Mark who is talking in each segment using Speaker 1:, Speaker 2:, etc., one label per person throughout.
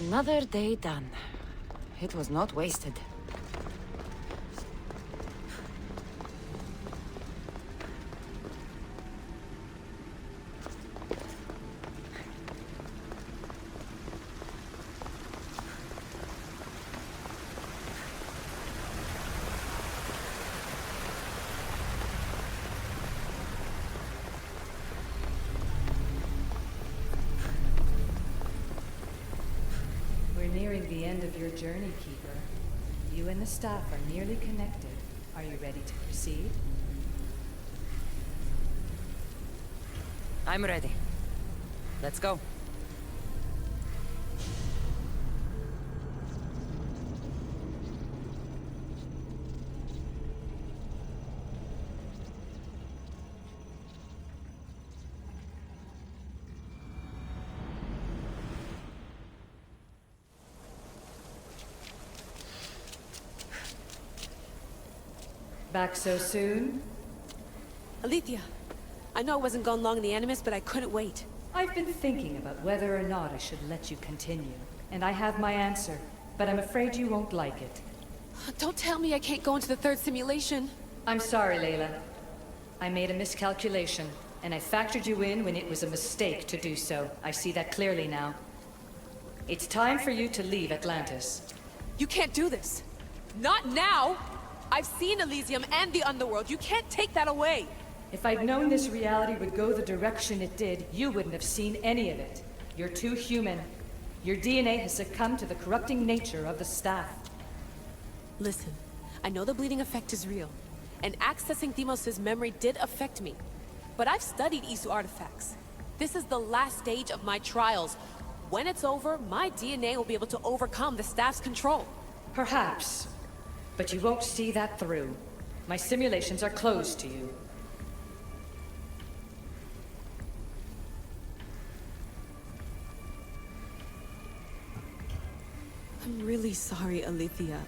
Speaker 1: Another day done. It was not wasted.
Speaker 2: Nearing the end of your journey, Keeper. You and the staff are nearly connected. Are you ready to proceed?
Speaker 1: I'm ready. Let's go.
Speaker 2: Back so soon?
Speaker 3: Alethea, I know I wasn't gone long in the Animus, but I couldn't wait.
Speaker 2: I've been thinking about whether or not I should let you continue, and I have my answer, but I'm afraid you won't like it.
Speaker 3: Don't tell me I can't go into the third simulation.
Speaker 2: I'm sorry, Layla. I made a miscalculation, and I factored you in when it was a mistake to do so. I see that clearly now. It's time for you to leave Atlantis.
Speaker 3: You can't do this. Not now! I've seen Elysium and the Underworld. You can't take that away!
Speaker 2: If I'd known this reality would go the direction it did, you wouldn't have seen any of it. You're too human. Your DNA has succumbed to the corrupting nature of the staff.
Speaker 3: Listen, I know the bleeding effect is real, and accessing Deimos' memory did affect me. But I've studied Isu artifacts. This is the last stage of my trials. When it's over, my DNA will be able to overcome the staff's control.
Speaker 2: Perhaps. But you won't see that through. My simulations are closed to you.
Speaker 3: I'm really sorry, Alethea.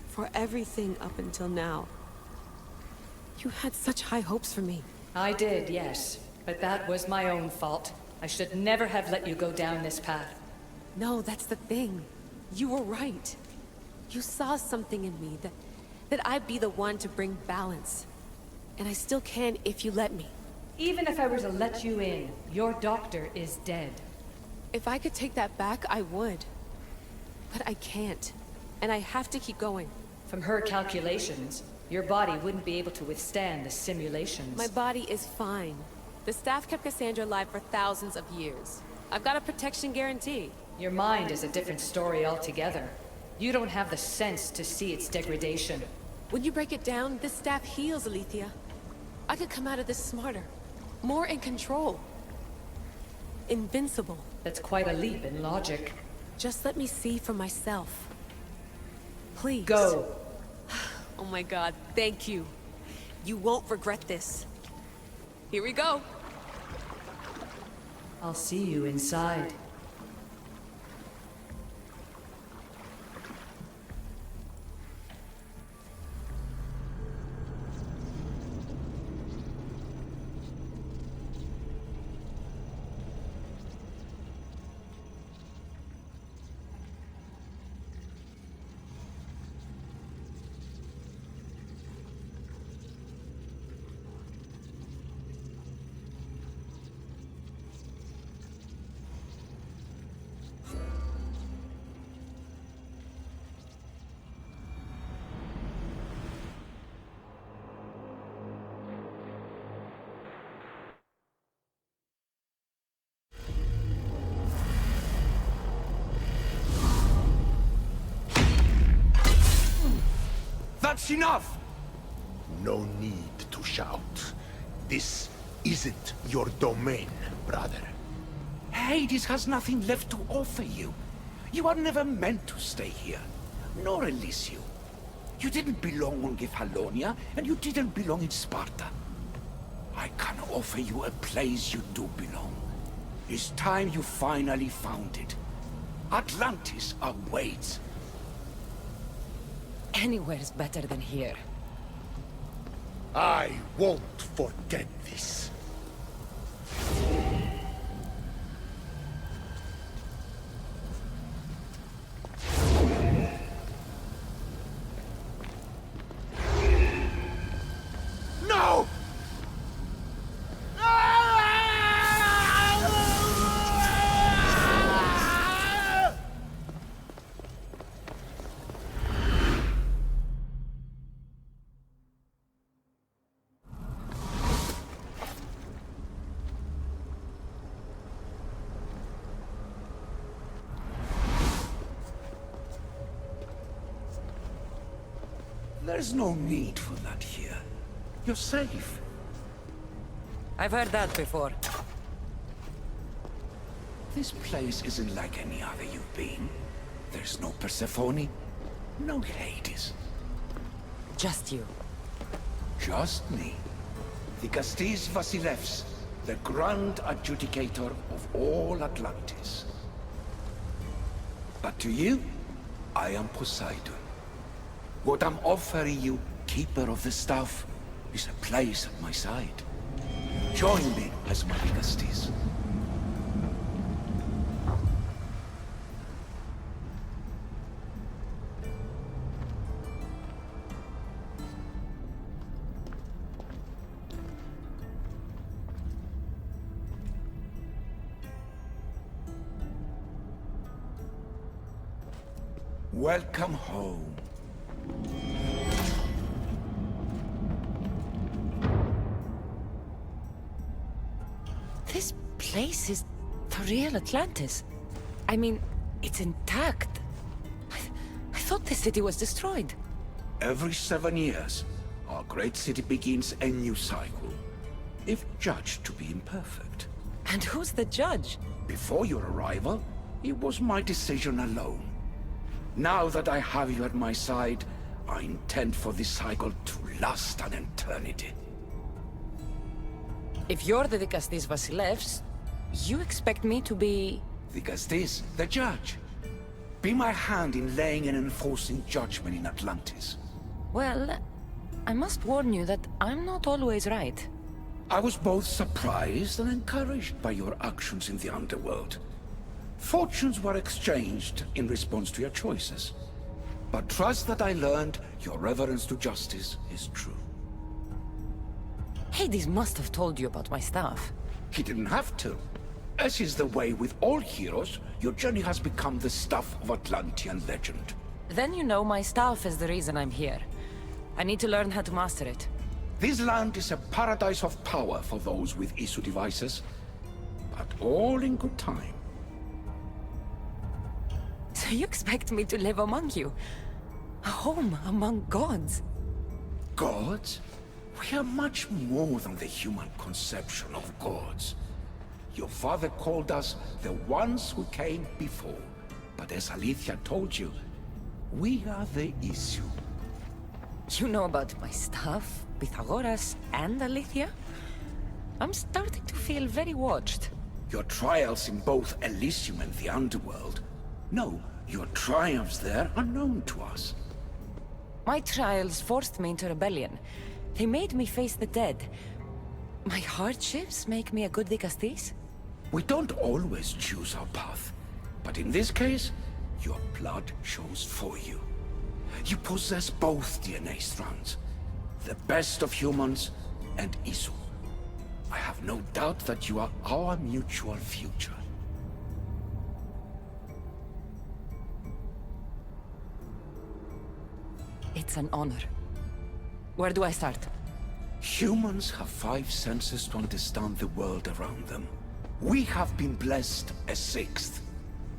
Speaker 3: For everything up until now. You had such high hopes for me.
Speaker 2: I did, yes. But that was my own fault. I should never have let you go down this path.
Speaker 3: No, that's the thing. You were right. You saw something in me that I'd be the one to bring balance. And I still can if you let me.
Speaker 2: Even if I were to let you in, your doctor is dead.
Speaker 3: If I could take that back, I would. But I can't. And I have to keep going.
Speaker 2: From her calculations, your body wouldn't be able to withstand the simulations.
Speaker 3: My body is fine. The staff kept Cassandra alive for thousands of years. I've got a protection guarantee.
Speaker 2: Your mind is a different story altogether. You don't have the sense to see its degradation.
Speaker 3: When you break it down, this staff heals, Alethea. I could come out of this smarter, more in control. Invincible.
Speaker 2: That's quite a leap in logic.
Speaker 3: Just let me see for myself. Please.
Speaker 2: Go.
Speaker 3: Oh my god, thank you. You won't regret this. Here we go.
Speaker 2: I'll see you inside.
Speaker 4: That's enough!
Speaker 5: No need to shout. This isn't your domain, brother.
Speaker 4: Hades has nothing left to offer you. You are never meant to stay here, nor Elysium. You didn't belong on Githalonia, and you didn't belong in Sparta. I can offer you a place you do belong. It's time you finally found it. Atlantis awaits.
Speaker 1: Anywhere's better than here.
Speaker 5: I won't forget this.
Speaker 4: There's no need for that here. You're safe.
Speaker 1: I've heard that before.
Speaker 4: This place isn't like any other you've been. There's no Persephone, no Hades.
Speaker 1: Just you.
Speaker 4: Just me. The Castis Vasilevs, the Grand Adjudicator of all Atlantis. But to you, I am Poseidon. What I'm offering you, Keeper of the Staff, is a place at my side. Join me as my Castis. Welcome home.
Speaker 1: This place is the real Atlantis. I mean, it's intact. I thought the city was destroyed.
Speaker 4: Every 7 years, our great city begins a new cycle, if judged to be imperfect.
Speaker 1: And who's the judge?
Speaker 4: Before your arrival, it was my decision alone. Now that I have you at my side, I intend for this cycle to last an eternity.
Speaker 1: If you're the Dikastis Vasilevs, you expect me to be...
Speaker 4: Dikastis, the judge. Be my hand in laying and enforcing judgment in Atlantis.
Speaker 1: Well, I must warn you that I'm not always right.
Speaker 4: I was both surprised and encouraged by your actions in the underworld. Fortunes were exchanged in response to your choices. But trust that I learned your reverence to justice is true.
Speaker 1: Hades must have told you about my staff.
Speaker 4: He didn't have to. As is the way with all heroes, your journey has become the stuff of Atlantean legend.
Speaker 1: Then you know my staff is the reason I'm here. I need to learn how to master it.
Speaker 4: This land is a paradise of power for those with issue devices, but all in good time.
Speaker 1: So you expect me to live among you? A home among gods?
Speaker 4: Gods? We are much more than the human conception of gods. Your father called us the ones who came before. But as Alethea told you, we are the issue.
Speaker 1: You know about my staff, Pythagoras, and Alethea? I'm starting to feel very watched.
Speaker 4: Your trials in both Elysium and the Underworld. No, your triumphs there are known to us.
Speaker 1: My trials forced me into rebellion. They made me face the dead. My hardships make me a good Dikastis?
Speaker 4: We don't always choose our path, but in this case, your blood shows for you. You possess both DNA strands, the best of humans and Isu. I have no doubt that you are our mutual future.
Speaker 1: It's an honor. Where do I start?
Speaker 4: Humans have 5 senses to understand the world around them. We have been blessed a 6th.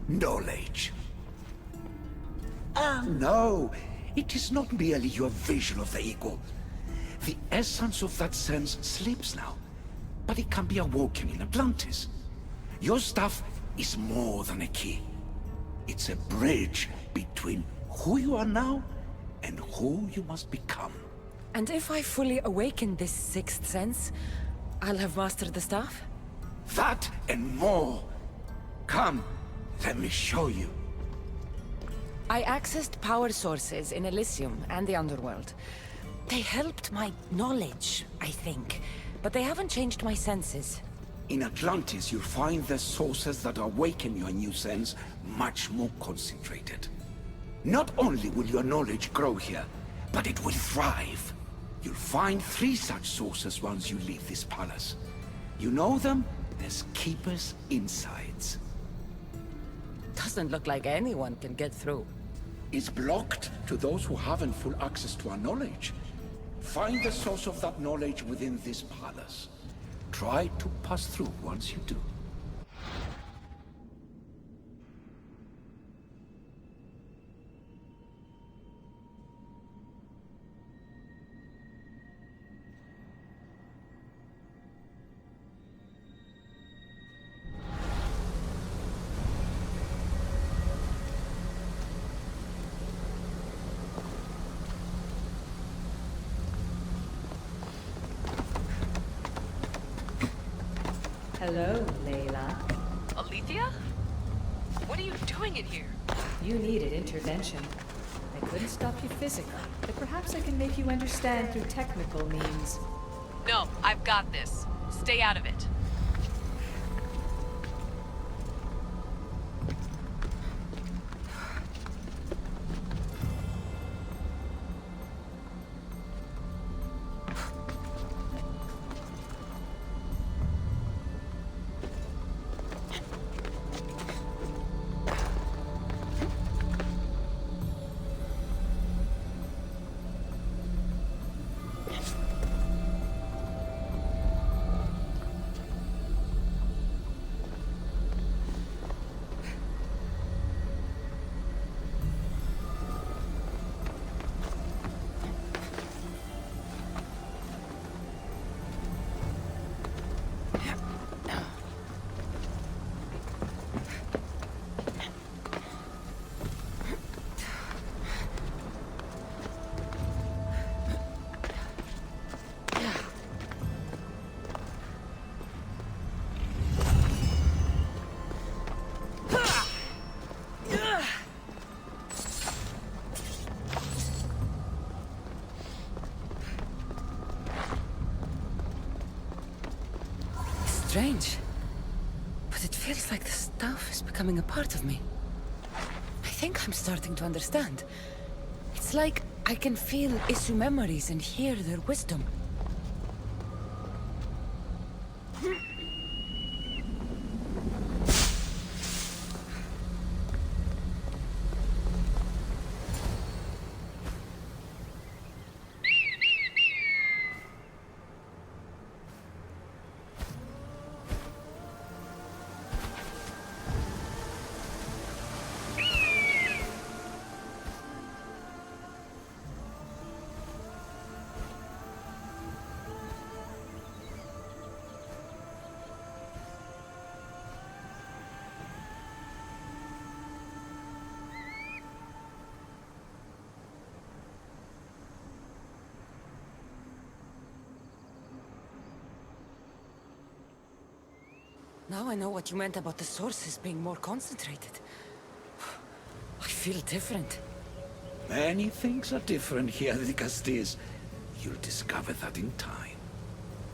Speaker 4: Knowledge. Ah, no. It is not merely your vision of the eagle. The essence of that sense sleeps now, but it can be awoken in Atlantis. Your stuff is more than a key. It's a bridge between who you are now and who you must become.
Speaker 1: And if I fully awaken this 6th sense, I'll have mastered the staff?
Speaker 4: That and more. Come, let me show you.
Speaker 1: I accessed power sources in Elysium and the Underworld. They helped my knowledge, I think, but they haven't changed my senses.
Speaker 4: In Atlantis, you'll find the sources that awaken your new sense much more concentrated. Not only will your knowledge grow here, but it will thrive. You'll find 3 such sources once you leave this palace. You know them as Keeper's Insides.
Speaker 1: Doesn't look like anyone can get through.
Speaker 4: It's blocked to those who haven't full access to our knowledge. Find the source of that knowledge within this palace. Try to pass through once you do.
Speaker 2: Hello, Layla.
Speaker 3: Alethea? What are you doing in here?
Speaker 2: You needed intervention. I couldn't stop you physically, but perhaps I can make you understand through technical means.
Speaker 3: No, I've got this. Stay out of it.
Speaker 1: Strange. But it feels like the stuff is becoming a part of me. I think I'm starting to understand. It's like I can feel Isu memories and hear their wisdom. Now I know what you meant about the sources being more concentrated. I feel different.
Speaker 4: Many things are different here, Dicastis. You'll discover that in time.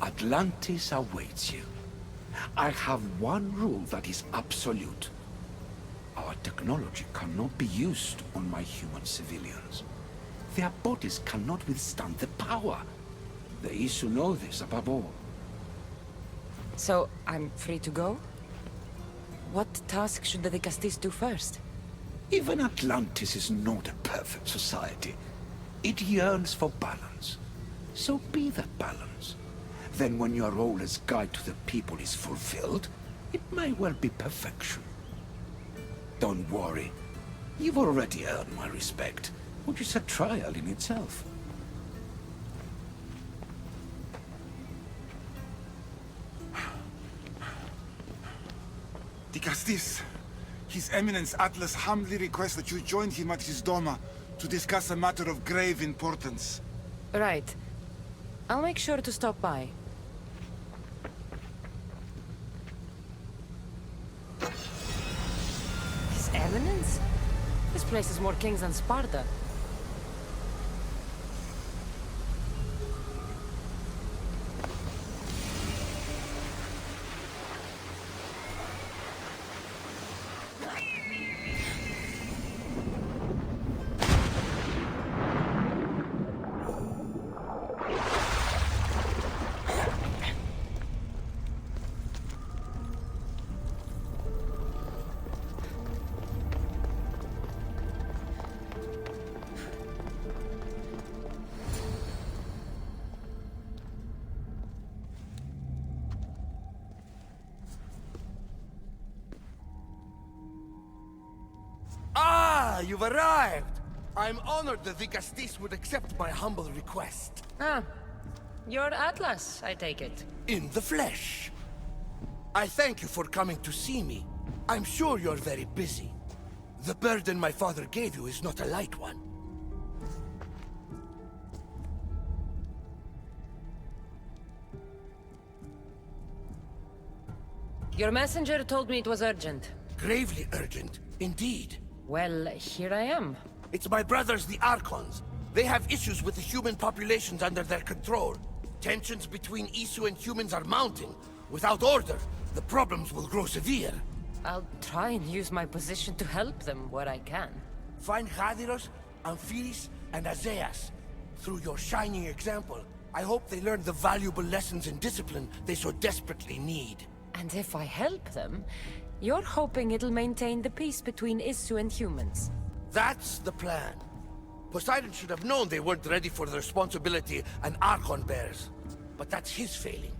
Speaker 4: Atlantis awaits you. I have one rule that is absolute. Our technology cannot be used on my human civilians. Their bodies cannot withstand the power. The Isu know this above all.
Speaker 1: So, I'm free to go? What task should the Dicastis do first?
Speaker 4: Even Atlantis is not a perfect society. It yearns for balance. So be that balance. Then when your role as guide to the people is fulfilled, it may well be perfection. Don't worry. You've already earned my respect, which is a trial in itself.
Speaker 6: Dicastis, His Eminence Atlas humbly requests that you join him at his Doma to discuss a matter of grave importance.
Speaker 1: Right. I'll make sure to stop by. His Eminence? This place is more kings than Sparta.
Speaker 7: Ah, you've arrived! I'm honored that Dicastis would accept my humble request.
Speaker 1: Ah, you're Atlas, I take it.
Speaker 7: In the flesh. I thank you for coming to see me. I'm sure you're very busy. The burden my father gave you is not a light one.
Speaker 1: Your messenger told me it was urgent.
Speaker 7: Gravely urgent, indeed.
Speaker 1: Well, here I am.
Speaker 7: It's my brothers, the Archons. They have issues with the human populations under their control. Tensions between Isu and humans are mounting. Without order, the problems will grow severe.
Speaker 1: I'll try and use my position to help them where I can.
Speaker 7: Find Hadiros, Amphiris, and Azeas. Through your shining example, I hope they learn the valuable lessons in discipline they so desperately need.
Speaker 1: And if I help them, you're hoping it'll maintain the peace between Isu and humans.
Speaker 7: That's the plan. Poseidon should have known they weren't ready for the responsibility an Archon bears. But that's his failing.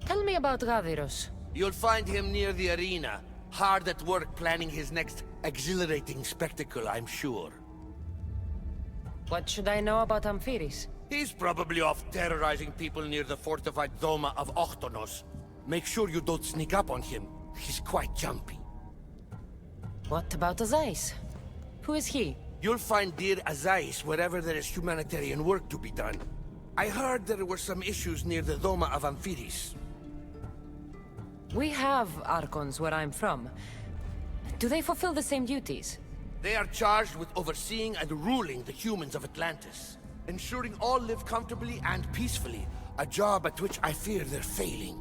Speaker 1: Tell me about Gaviros.
Speaker 7: You'll find him near the arena, hard at work planning his next exhilarating spectacle, I'm sure.
Speaker 1: What should I know about Amphiris?
Speaker 7: He's probably off terrorizing people near the fortified Doma of Ochtonos. Make sure you don't sneak up on him. He's quite jumpy.
Speaker 1: What about Azais? Who is he?
Speaker 7: You'll find dear Azais wherever there is humanitarian work to be done. I heard there were some issues near the Doma of Amphiris.
Speaker 1: We have Archons where I'm from. Do they fulfill the same duties?
Speaker 7: They are charged with overseeing and ruling the humans of Atlantis. Ensuring all live comfortably and peacefully. A job at which I fear they're failing.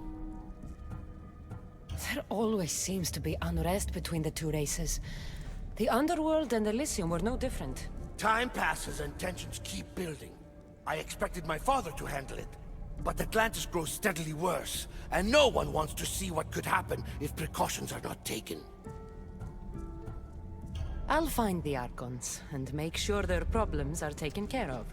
Speaker 1: There always seems to be unrest between the two races. The Underworld and Elysium were no different.
Speaker 7: Time passes and tensions keep building. I expected my father to handle it. But Atlantis grows steadily worse, and no one wants to see what could happen if precautions are not taken.
Speaker 1: I'll find the Archons, and make sure their problems are taken care of.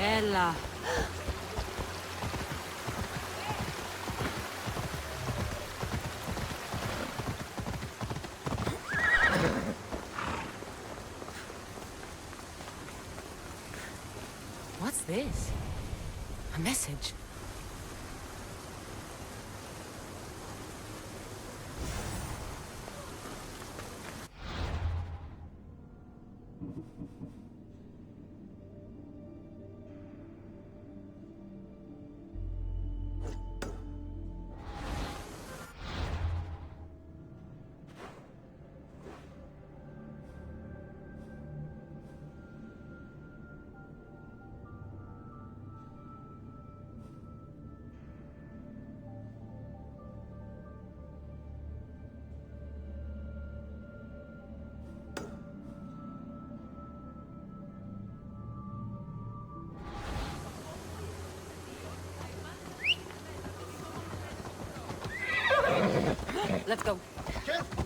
Speaker 3: Ella.
Speaker 1: What's this? A message. Let's go.
Speaker 5: Careful!